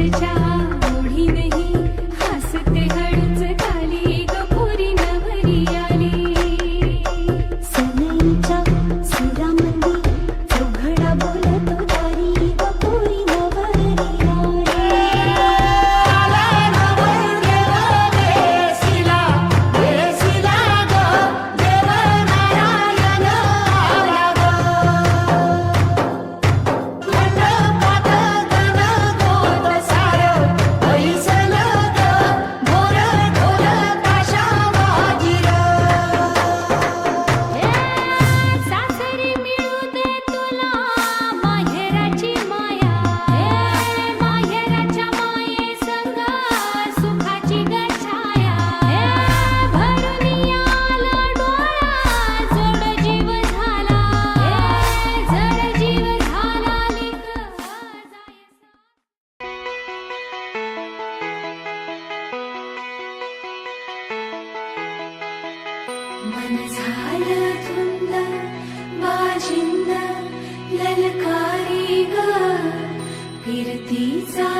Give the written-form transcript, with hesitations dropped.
घरच्या ओढीनही हसते हळूच खाली ग पोरी नवरी आली. सनईच्या सुरामंदी चौघडा बोलतो दारी ग पोरी नवरी आली. आला नवरदेव देशीला, देशीला ग, देव नारायण आला ग. मंडपात गणगोत सारं पैसलं ग, मोर ढोल ताशा वाजिर. सासरी मिळू दे तुला माहेराची माया. माहेराच्या माये संग सुखाची ग छाया. भरून आला डोळा जड जीव झाला. जड जीव झाला लेक मन झालं धुंद बाजिंद ललकारी ग फिरतीचा